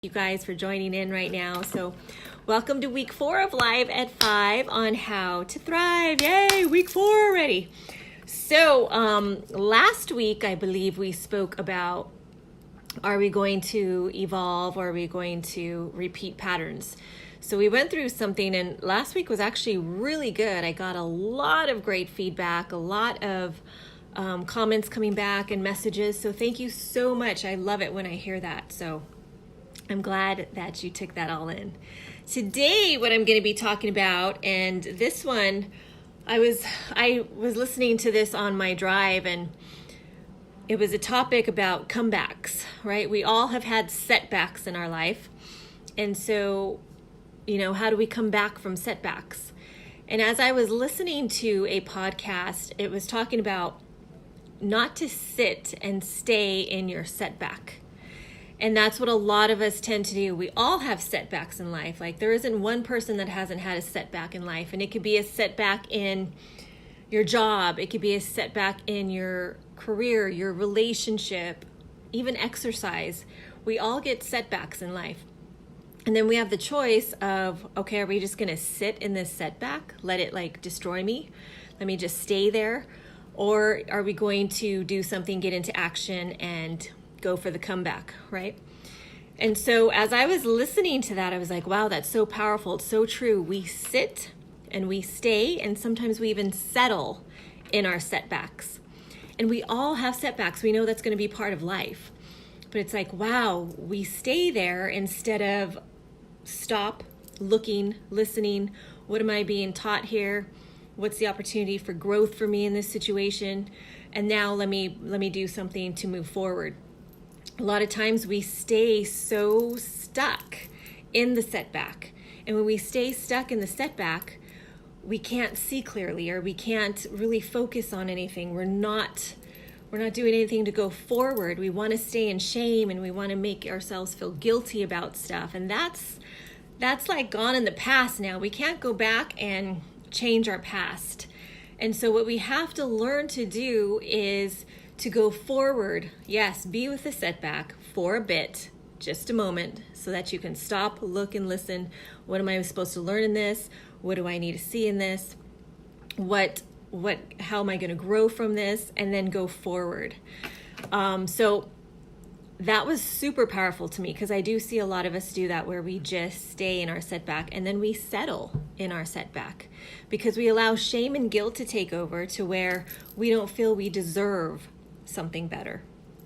You guys for joining in right now. So welcome to week 4 of Live at 5 on how to thrive. Yay, week 4 already. So last week, I believe we spoke about, are we going to evolve or are we going to repeat patterns? So we went through something, and last week was actually really good. I got a lot of great feedback, a lot of comments coming back and messages. So thank you so much. I love it when I hear that. So I'm glad that you took that all in. Today, what I'm going to be talking about, and this one, I was listening to this on my drive, and it was a topic about comebacks, right? We all have had setbacks in our life. And so, how do we come back from setbacks? And as I was listening to a podcast, it was talking about not to sit and stay in your setback. And that's what a lot of us tend to do. We all have setbacks in life. Like, there isn't one person that hasn't had a setback in life. And it could be a setback in your job. It could be a setback in your career, your relationship, even exercise. We all get setbacks in life. And then we have the choice of, okay, are we just going to sit in this setback? Let it destroy me? Let me just stay there? Or are we going to do something, get into action, and go for the comeback, right? And so as I was listening to that, I was like, wow, that's so powerful. It's so true. We sit and we stay, and sometimes we even settle in our setbacks. And we all have setbacks. We know that's going to be part of life. But it's like, wow, we stay there instead of stop, looking, listening. What am I being taught here? What's the opportunity for growth for me in this situation? And now let me do something to move forward. A lot of times we stay so stuck in the setback. And when we stay stuck in the setback, we can't see clearly, or we can't really focus on anything. We're not doing anything to go forward. We want to stay in shame, and we want to make ourselves feel guilty about stuff. And that's like gone in the past now. We can't go back and change our past. And so what we have to learn to do is to go forward. Yes, be with the setback for a bit, just a moment, so that you can stop, look, and listen. What am I supposed to learn in this? What do I need to see in this? How am I going to grow from this? And then go forward. So that was super powerful to me, because I do see a lot of us do that, where we just stay in our setback and then we settle in our setback because we allow shame and guilt to take over, to where we don't feel we deserve something better,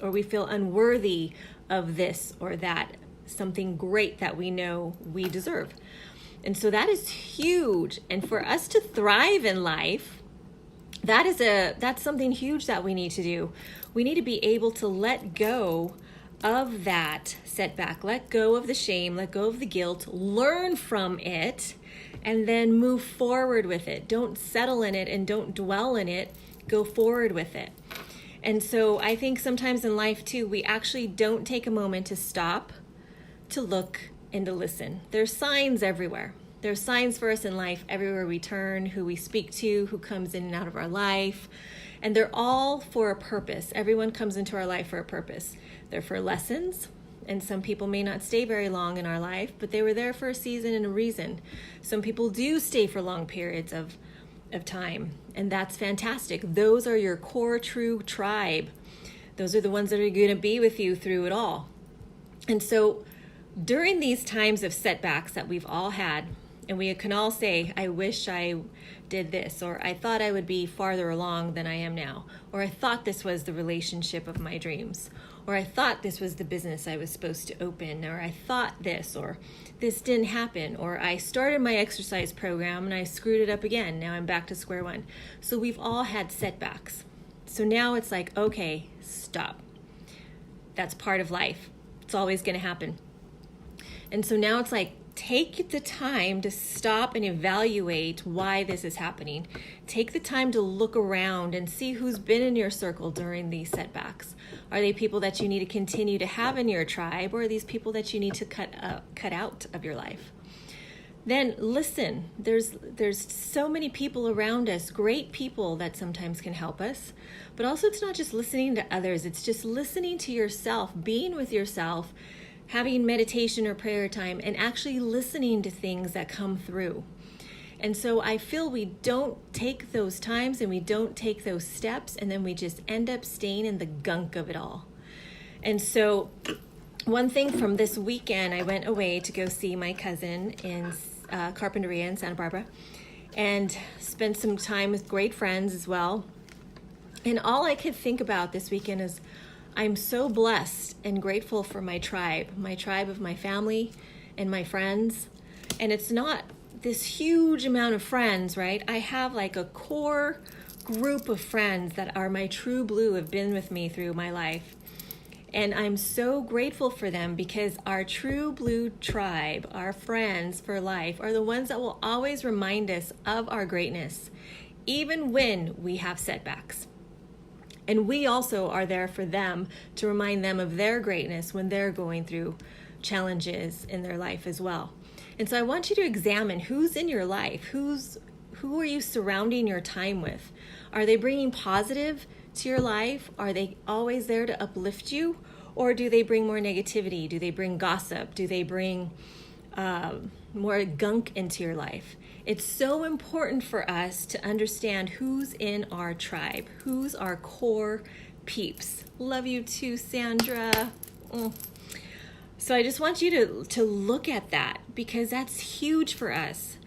or we feel unworthy of this or that, something great that we know we deserve. And so that is huge. And for us to thrive in life, that's something huge that we need to do. We need to be able to let go of that setback, let go of the shame, let go of the guilt, learn from it, and then move forward with it. Don't settle in it and don't dwell in it. Go forward with it. And so I think sometimes in life too, we actually don't take a moment to stop, to look, and to listen. There's signs everywhere. There's signs for us in life everywhere we turn, who we speak to, who comes in and out of our life. And they're all for a purpose. Everyone comes into our life for a purpose. They're for lessons. And some people may not stay very long in our life, but they were there for a season and a reason. Some people do stay for long periods of time, and that's fantastic. Those are your core true tribe. Those are the ones that are going to be with you through it all. And so during these times of setbacks that we've all had, and we can all say, I wish I did this, or I thought I would be farther along than I am now, or I thought this was the relationship of my dreams, or I thought this was the business I was supposed to open, or I thought this, or this didn't happen, or I started my exercise program and I screwed it up again. Now I'm back to square one. So we've all had setbacks. So now it's like, okay, stop. That's part of life. It's always going to happen. And so now it's like, take the time to stop and evaluate why this is happening. Take the time to look around and see who's been in your circle during these setbacks. Are they people that you need to continue to have in your tribe, or are these people that you need to cut out of your life? Then listen. There's so many people around us, great people that sometimes can help us. But also, it's not just listening to others. It's just listening to yourself, being with yourself, having meditation or prayer time, and actually listening to things that come through. And so I feel we don't take those times and we don't take those steps, and then we just end up staying in the gunk of it all. And so one thing from this weekend, I went away to go see my cousin in Carpinteria in Santa Barbara and spent some time with great friends as well. And all I could think about this weekend is I'm so blessed and grateful for my tribe of my family and my friends. And it's not this huge amount of friends, right? I have like a core group of friends that are my true blue, have been with me through my life. And I'm so grateful for them, because our true blue tribe, our friends for life, are the ones that will always remind us of our greatness, even when we have setbacks. And we also are there for them to remind them of their greatness when they're going through challenges in their life as well. And so I want you to examine who's in your life. Who are you surrounding your time with? Are they bringing positive to your life? Are they always there to uplift you? Or do they bring more negativity? Do they bring gossip? Do they bring more gunk into your life? It's so important for us to understand who's in our tribe, who's our core peeps. Love you too, Sandra. So I just want you to look at that, because that's huge for us.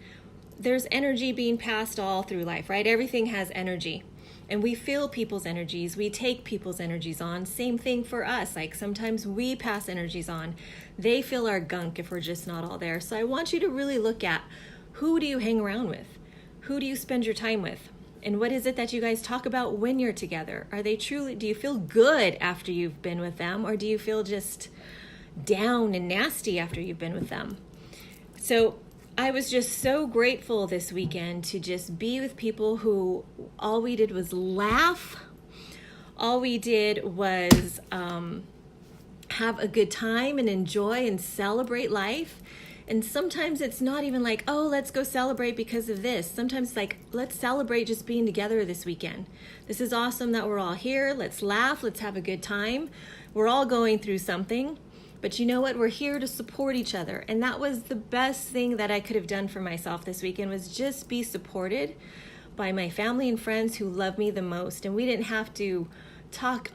There's energy being passed all through life, right? Everything has energy. And we feel people's energies. We take people's energies on. Same thing for us. Like sometimes we pass energies on. They feel our gunk if we're just not all there. So I want you to really look at, who do you hang around with? Who do you spend your time with? And what is it that you guys talk about when you're together? Do you feel good after you've been with them? Or do you feel just down and nasty after you've been with them? So I was just so grateful this weekend to just be with people who all we did was laugh. All we did was have a good time and enjoy and celebrate life. And sometimes it's not even like, oh, let's go celebrate because of this. Sometimes it's like, let's celebrate just being together this weekend. This is awesome that we're all here. Let's laugh. Let's have a good time. We're all going through something. But you know what? We're here to support each other. And that was the best thing that I could have done for myself this weekend, was just be supported by my family and friends who love me the most. And we didn't have to talk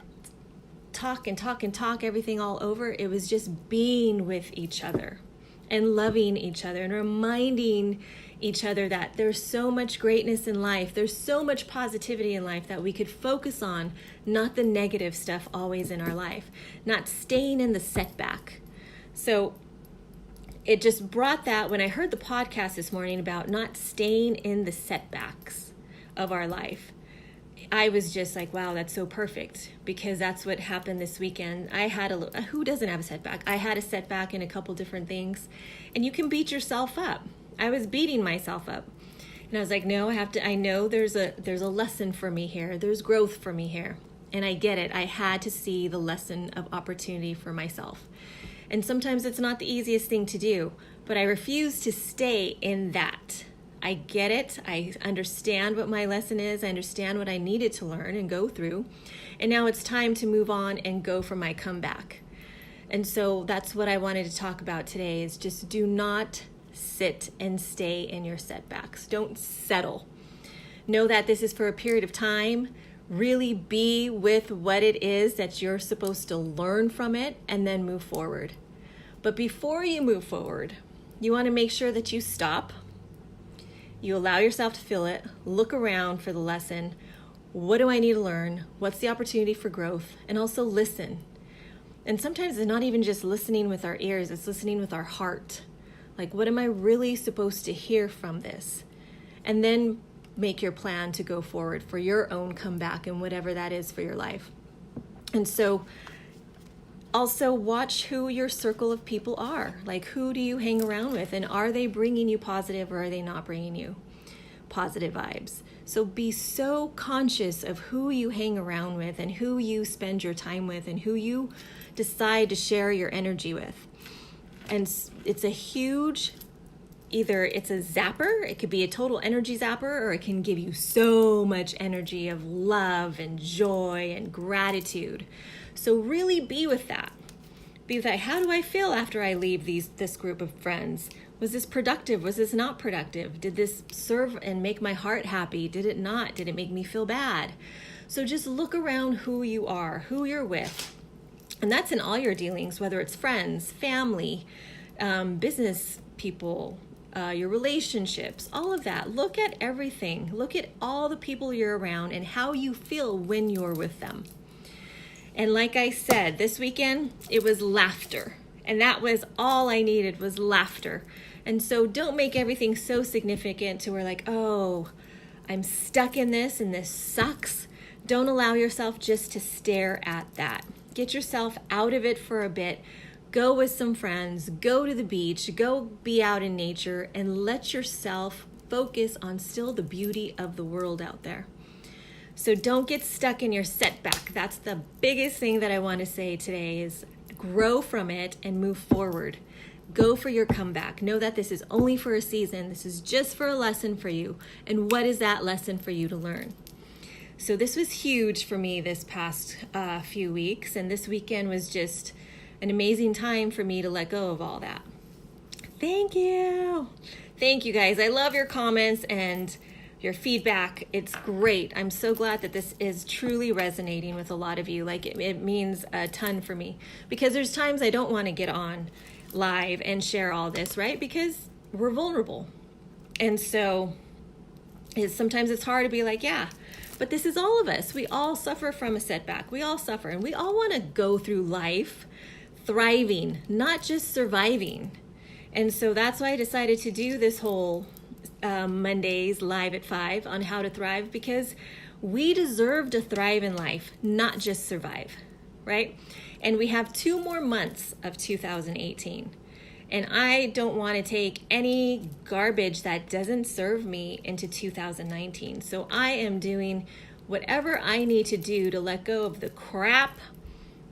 everything all over. It was just being with each other and loving each other and reminding each other that there's so much greatness in life. There's so much positivity in life that we could focus on, not the negative stuff always in our life, not staying in the setback. So it just brought that when I heard the podcast this morning about not staying in the setbacks of our life. I was just like, wow, that's so perfect, because that's what happened this weekend. I had who doesn't have a setback? I had a setback in a couple different things, and you can beat yourself up. I was beating myself up, and I was like, no, I know there's a lesson for me here. There's growth for me here. And I get it. I had to see the lesson of opportunity for myself. And sometimes it's not the easiest thing to do, but I refuse to stay in that. I get it. I understand what my lesson is. I understand what I needed to learn and go through. And now it's time to move on and go for my comeback. And so that's what I wanted to talk about today, is just do not sit and stay in your setbacks. Don't settle. Know that this is for a period of time. Really be with what it is that you're supposed to learn from it, and then move forward. But before you move forward, you want to make sure that you stop. You allow yourself to feel it, look around for the lesson. What do I need to learn? What's the opportunity for growth? And also listen. And sometimes it's not even just listening with our ears, it's listening with our heart. Like, what am I really supposed to hear from this? And then make your plan to go forward for your own comeback and whatever that is for your life. And so also watch who your circle of people are. Like, who do you hang around with? And are they bringing you positive, or are they not bringing you positive vibes? So be so conscious of who you hang around with and who you spend your time with and who you decide to share your energy with. And it's a huge, either it's a zapper, it could be a total energy zapper, or it can give you so much energy of love and joy and gratitude. So really be with that. Be like, how do I feel after I leave this group of friends? Was this productive? Was this not productive? Did this serve and make my heart happy? Did it not? Did it make me feel bad? So just look around who you are, who you're with. And that's in all your dealings, whether it's friends, family, business people, your relationships, all of that. Look at everything. Look at all the people you're around and how you feel when you're with them. And like I said, this weekend, it was laughter. And that was all I needed, was laughter. And so don't make everything so significant to where like, oh, I'm stuck in this and this sucks. Don't allow yourself just to stare at that. Get yourself out of it for a bit. Go with some friends, go to the beach, go be out in nature, and let yourself focus on still the beauty of the world out there. So don't get stuck in your setback. That's the biggest thing that I want to say today is grow from it and move forward. Go for your comeback. Know that this is only for a season. This is just for a lesson for you. And what is that lesson for you to learn? So this was huge for me this past few weeks. And this weekend was just an amazing time for me to let go of all that. Thank you. Thank you guys. I love your comments and your feedback. It's great. I'm so glad that this is truly resonating with a lot of you. Like it means a ton for me because there's times I don't want to get on live and share all this, right? Because we're vulnerable. And so sometimes it's hard to be like, yeah, but this is all of us. We all suffer from a setback. We all suffer and we all want to go through life thriving, not just surviving. And so that's why I decided to do this whole Mondays live at 5 on how to thrive, because we deserve to thrive in life, not just survive, right? And we have 2 more months of 2018. And I don't want to take any garbage that doesn't serve me into 2019. So I am doing whatever I need to do to let go of the crap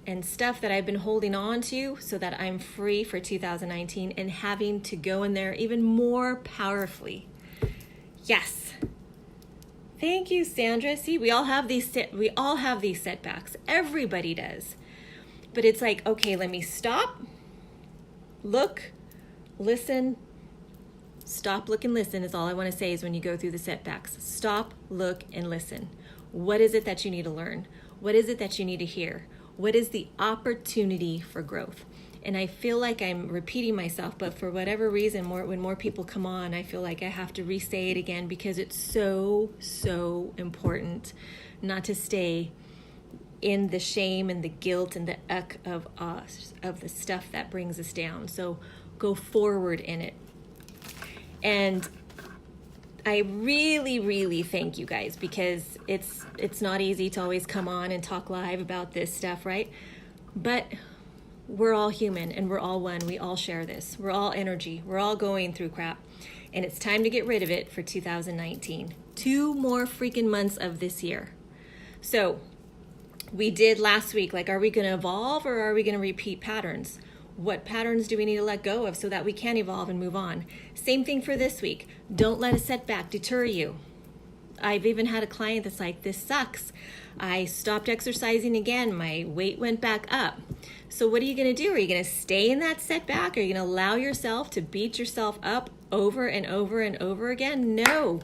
and stuff that I've been holding on to so that I'm free for 2019 and having to go in there even more powerfully. Yes. Thank you, Sandra. See, we all have these setbacks. Everybody does. But it's like, okay, let me stop, look, listen. Stop, look, and listen is all I want to say is when you go through the setbacks. Stop, look, and listen. What is it that you need to learn? What is it that you need to hear? What is the opportunity for growth? And I feel like I'm repeating myself, but for whatever reason, when more people come on, I feel like I have to re-say it again because it's so, so important not to stay in the shame and the guilt and the uck of us, of the stuff that brings us down. So go forward in it. And I really, really thank you guys because it's not easy to always come on and talk live about this stuff, right? But we're all human and we're all one. We all share this. We're all energy. We're all going through crap. And it's time to get rid of it for 2019. 2 more freaking months of this year. So we did last week, like, are we going to evolve or are we going to repeat patterns? What patterns do we need to let go of so that we can evolve and move on? Same thing for this week. Don't let a setback deter you. I've even had a client that's like, this sucks. I stopped exercising again. My weight went back up. So what are you going to do? Are you going to stay in that setback? Are you going to allow yourself to beat yourself up over and over and over again? No.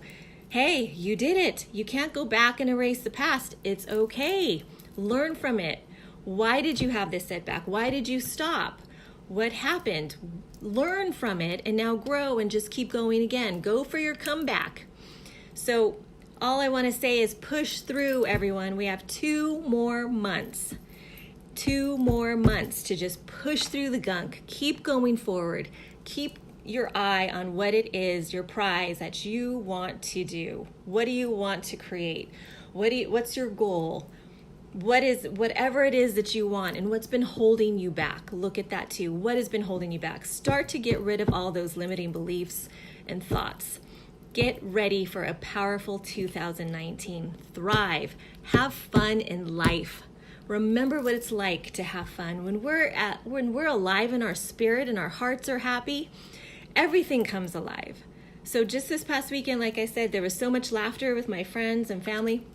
Hey, you did it. You can't go back and erase the past. It's okay. Learn from it. Why did you have this setback? Why did you stop? What happened? Learn from it and now grow and just keep going again. Go for your comeback. So all I want to say is push through, everyone. We have 2 more months. 2 more months to just push through the gunk. Keep going forward. Keep your eye on what it is, your prize that you want to do. What do you want to create? What's your goal? Whatever it is that you want and what's been holding you back. Look at that too. What has been holding you back? Start to get rid of all those limiting beliefs and thoughts. Get ready for a powerful 2019. Thrive. Have fun in life. Remember what it's like to have fun. When we're alive in our spirit and our hearts are happy, everything comes alive. So just this past weekend, like I said, there was so much laughter with my friends and family.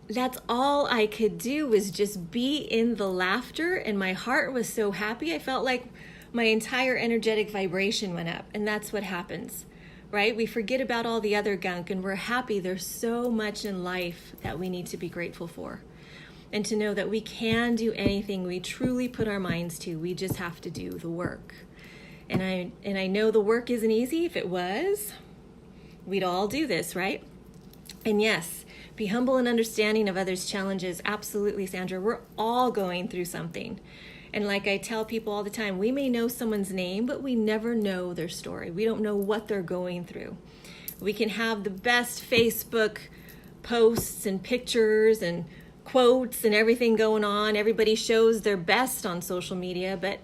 that's all I could do was just be in the laughter, and my heart was so happy. I felt like my entire energetic vibration went up, and that's what happens, right? We forget about all the other gunk and we're happy. There's so much in life that we need to be grateful for, and to know that we can do anything we truly put our minds to. We just have to do the work. And I know the work isn't easy. If it was, we'd all do this, right? And yes, be humble and understanding of others' challenges. Absolutely, Sandra. We're all going through something. And like I tell people all the time, we may know someone's name, but we never know their story. We don't know what they're going through. We can have the best Facebook posts and pictures and quotes and everything going on. Everybody shows their best on social media, but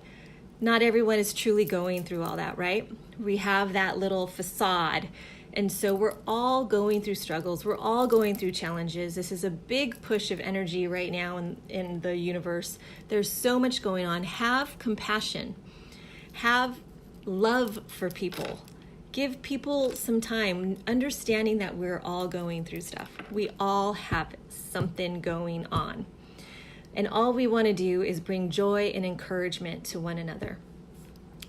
not everyone is truly going through all that, right? We have that little facade. And so we're all going through struggles. We're all going through challenges. This is a big push of energy right now in the universe. There's so much going on. Have compassion. Have love for people. Give people some time, understanding that we're all going through stuff. We all have something going on. And all we want to do is bring joy and encouragement to one another.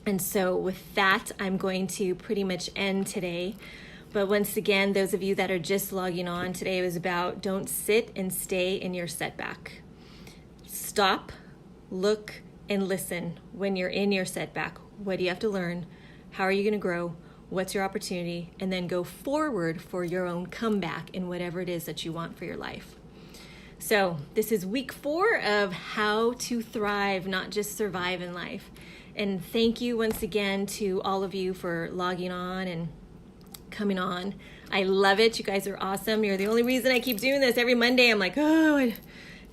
And so with that, I'm going to pretty much end today. But once again, those of you that are just logging on, today was about don't sit and stay in your setback. Stop, look, and listen when you're in your setback. What do you have to learn? How are you going to grow? What's your opportunity? And then go forward for your own comeback in whatever it is that you want for your life. So this is week 4 of how to thrive, not just survive in life. And thank you once again to all of you for logging on and coming on. I love it. You guys are awesome. You're the only reason I keep doing this. Every Monday I'm like, oh,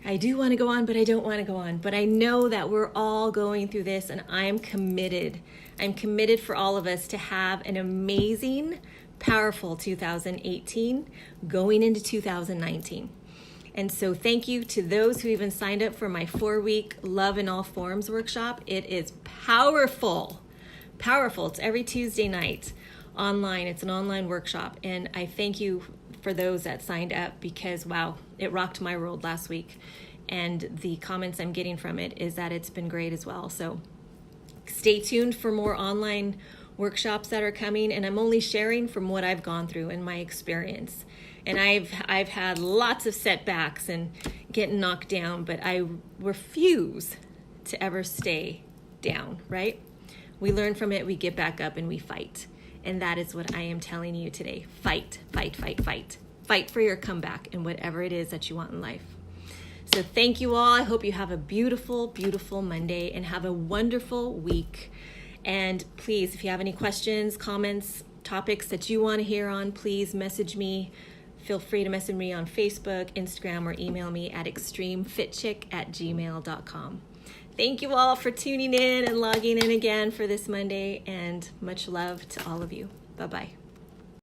I do want to go on, but I don't want to go on. But I know that we're all going through this, and I am committed. I'm committed for all of us to have an amazing, powerful 2018 going into 2019. And so thank you to those who even signed up for my 4-week Love in All Forms workshop. It is powerful. Powerful. It's every Tuesday night online. It's an online workshop. And I thank you for those that signed up because, wow, it rocked my world last week. And the comments I'm getting from it is that it's been great as well. So stay tuned for more online workshops that are coming. And I'm only sharing from what I've gone through and my experience. And I've had lots of setbacks and getting knocked down, but I refuse to ever stay down, right? We learn from it, we get back up, and we fight. And that is what I am telling you today. Fight, fight, fight, fight. Fight for your comeback in whatever it is that you want in life. So thank you all. I hope you have a beautiful, beautiful Monday and have a wonderful week. And please, if you have any questions, comments, topics that you want to hear on, please message me. Feel free to message me on Facebook, Instagram, or email me at extremefitchick@gmail.com. Thank you all for tuning in and logging in again for this Monday, and much love to all of you. Bye-bye.